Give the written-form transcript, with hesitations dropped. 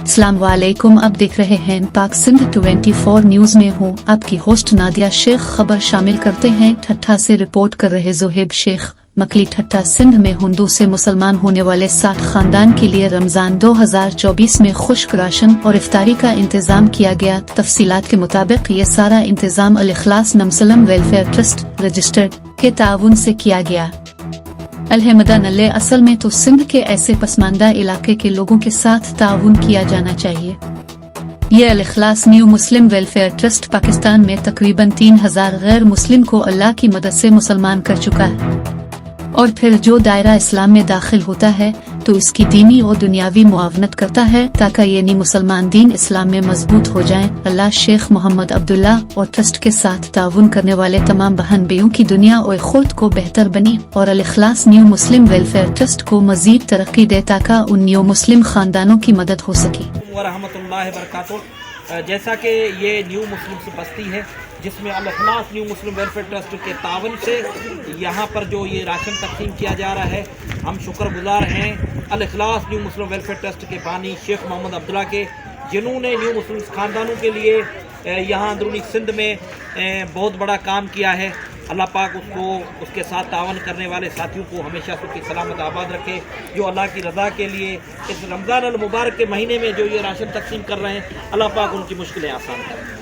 अस्सलाम वालेकुम। अब देख रहे हैं पाक सिंध 24 न्यूज में हूँ आपकी होस्ट नादिया शेख। खबर शामिल करते हैं ठट्ठा से रिपोर्ट कर रहे जोहेब शेख। मकली ठट्ठा सिंध में हिंदू से मुसलमान होने वाले 60 खानदान के लिए रमजान 2024 में खुश्क राशन और इफ्तारी का इंतजाम किया गया। तफसीलात के मुताबिक ये सारा इंतजाम अल इखलास नमसलम वेलफेयर ट्रस्ट रजिस्टर्ड के ताउन से किया गया। अलहमदन असल में तो सिंध के ऐसे पसमानदा इलाके के लोगों के साथ ताउन किया जाना चाहिए। ये Al Ikhlas new Muslim welfare trust Pakistan में तकरीबन 3000 गैर मुस्लिम को अल्लाह की मदद से मुसलमान कर चुका है, और फिर जो दायरा इस्लाम में दाखिल होता है तो इसकी दीनी और दुनियावी मुआवनत करता है ताकि ये नी मुसलमान दीन इस्लाम में मजबूत हो जाएं। अल्लाह शेख मोहम्मद अब्दुल्ला और ट्रस्ट के साथ ताउन करने वाले तमाम बहन बेयों की दुनिया और खुद को बेहतर बनी और अल Ikhlas new Muslim welfare trust को मजीद तरक्की दे ताकि उन न्यू मुस्लिम खानदानों की मदद हो सके। वरहमतुल्लाहि वबरकातुहू। जैसा कि ये न्यू मुस्लिम बस्ती है जिसमें अल Ikhlas new Muslim welfare trust के तावन से यहाँ पर जो ये राशन तकसीम किया जा रहा है, हम शुक्रगुजार हैं अल Ikhlas new Muslim welfare trust के बानी शेख मोहम्मद अब्दुल्ला के, जिन्होंने न्यू मुस्लिम खानदानों के लिए यहाँ अंदरूनी सिंध में बहुत बड़ा काम किया है। अल्लाह पाक उसको उसके साथ तावन करने वाले साथियों को हमेशा सुखी सलामत आबाद रखे, जो अल्लाह की रज़ा के लिए इस रमज़ान अल मुबारक के महीने में जो ये राशन तकसीम कर रहे हैं, अल्लाह पाक उनकी मुश्किलें आसान करें।